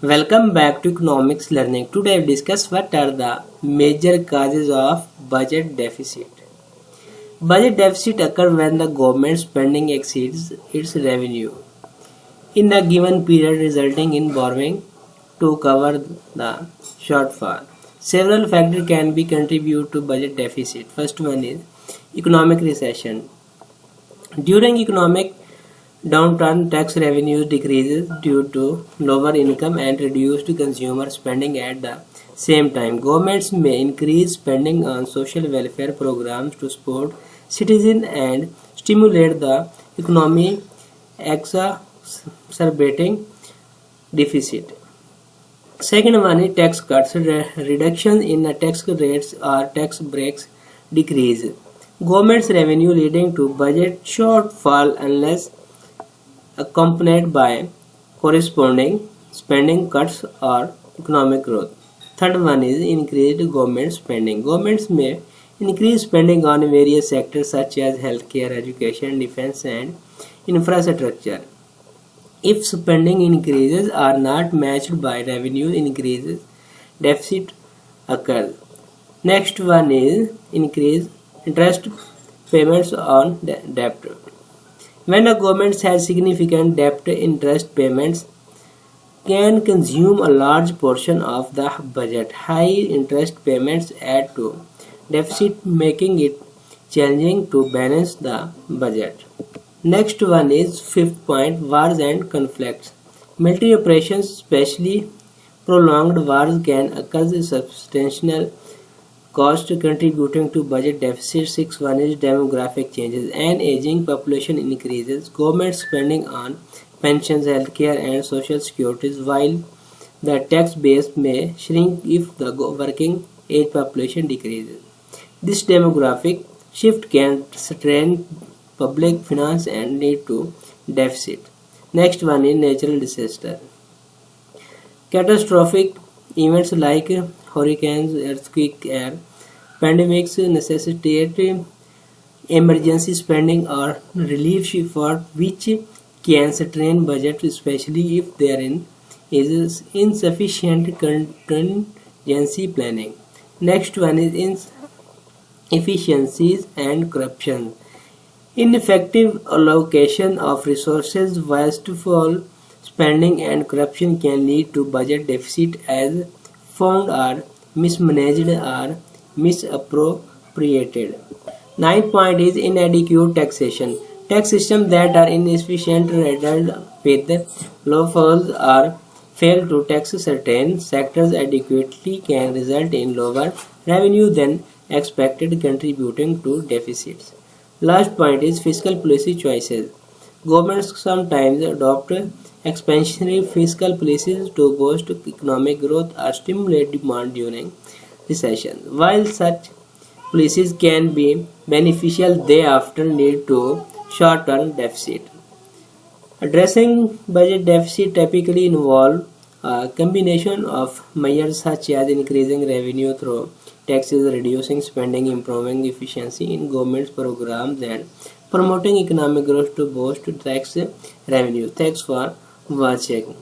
Welcome back to economics learning. Today we discuss what are the major causes of budget deficit. Budget deficit occurs when the government spending exceeds its revenue in a given period, resulting in borrowing to cover the shortfall. Several factors can be contribute to budget deficit. First one is economic recession. During economic downturn, tax revenues decreases due to lower income and reduced consumer spending. At the same time, governments may increase spending on social welfare programs to support citizens and stimulate the economy, exacerbating deficit. Second one is tax cuts. Reduction in the tax rates or tax breaks decrease government's revenue, leading to budget shortfall unless accompanied by corresponding spending cuts or economic growth. Third one is increased government spending. Governments may increase spending on various sectors such as healthcare, education, defense, and infrastructure. If spending increases are not matched by revenue increases, deficit occurs. Next one is increased interest payments on debt. When a government has significant debt, interest payments can consume a large portion of the budget. High interest payments add to deficit, making it challenging to balance the budget. Next one is fifth point, wars and conflicts. Military operations, especially prolonged wars, can cause substantial cost contributing to budget deficit. Sixth one is demographic changes. An aging population increases government spending on pensions, healthcare, and social security, while the tax base may shrink if the working age population decreases. This demographic shift can strain public finance and lead to deficit. Next one is natural disaster. Catastrophic events like hurricanes, earthquakes, and pandemics necessitate emergency spending or relief efforts, which can strain budget, especially if there is insufficient contingency planning. Next one is inefficiencies and corruption. Ineffective allocation of resources, wasteful spending, and corruption can lead to budget deficit as funds are mismanaged or misappropriated. Ninth point is inadequate taxation. Tax systems that are insufficient, riddled with loopholes, or fail to tax certain sectors adequately can result in lower revenue than expected, contributing to deficits. Last point is fiscal policy choices. Governments sometimes adopt expansionary fiscal policies to boost economic growth or stimulate demand during recession. While such policies can be beneficial, they often lead to short-term deficit. Addressing budget deficit typically involve a combination of measures such as increasing revenue through taxes, reducing spending, improving efficiency in government programs, and promoting economic growth to boost tax revenue. Thanks for watching.